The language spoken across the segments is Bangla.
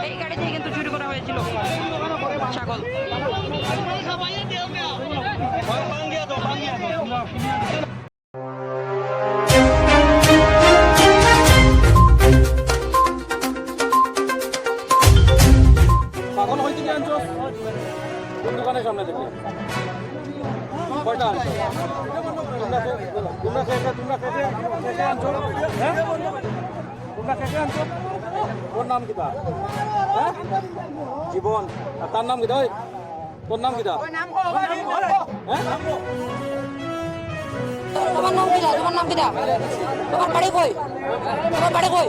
এই গাড়ি দিয়ে কিন্তু চুরি করা হয়েছিল ছাগল। ছাগল হয়েছে কি আনছো? কোন দোকানের সামনে থেকে কয়টা আনছো? তোমরা কেটে আনছো? হ্যাঁ তোমরা কেটে আনছো? তোর নাম কিটা? হ্যাঁ জীবন। আর তার নাম কিটা? ওই তোর নাম কিটা? হ্যাঁ তোমার নাম কিটা? তোমার নাম কিটা? তোমার বাড়ি কই? তোমার বাড়ি কই?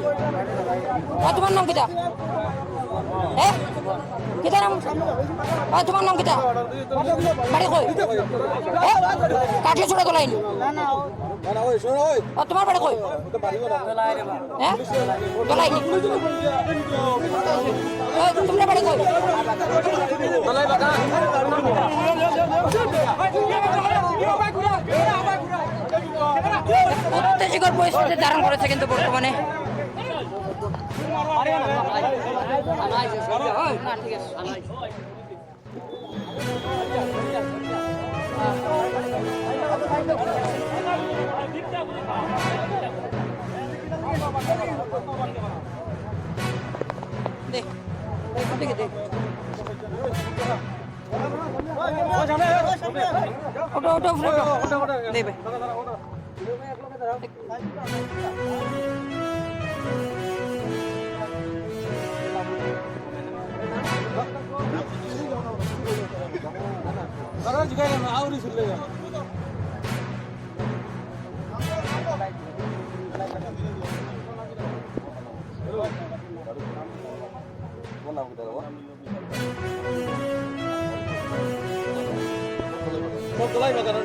তোমার নাম কিটা? হ্যাঁ কিটা নাম? তোমার নাম কিটা? বাড়ি কই? কাটলে ছোড়া তোলাইনি। তোমার বাড়ি কই? হ্যাঁ তোলাইনি। তোমরা বাড়ি কই? উত্তেজকর পরিস্থিতি ধারণ করেছে কিন্তু বর্তমানে। দেবে আউরি শুনলে তোলাই বাজার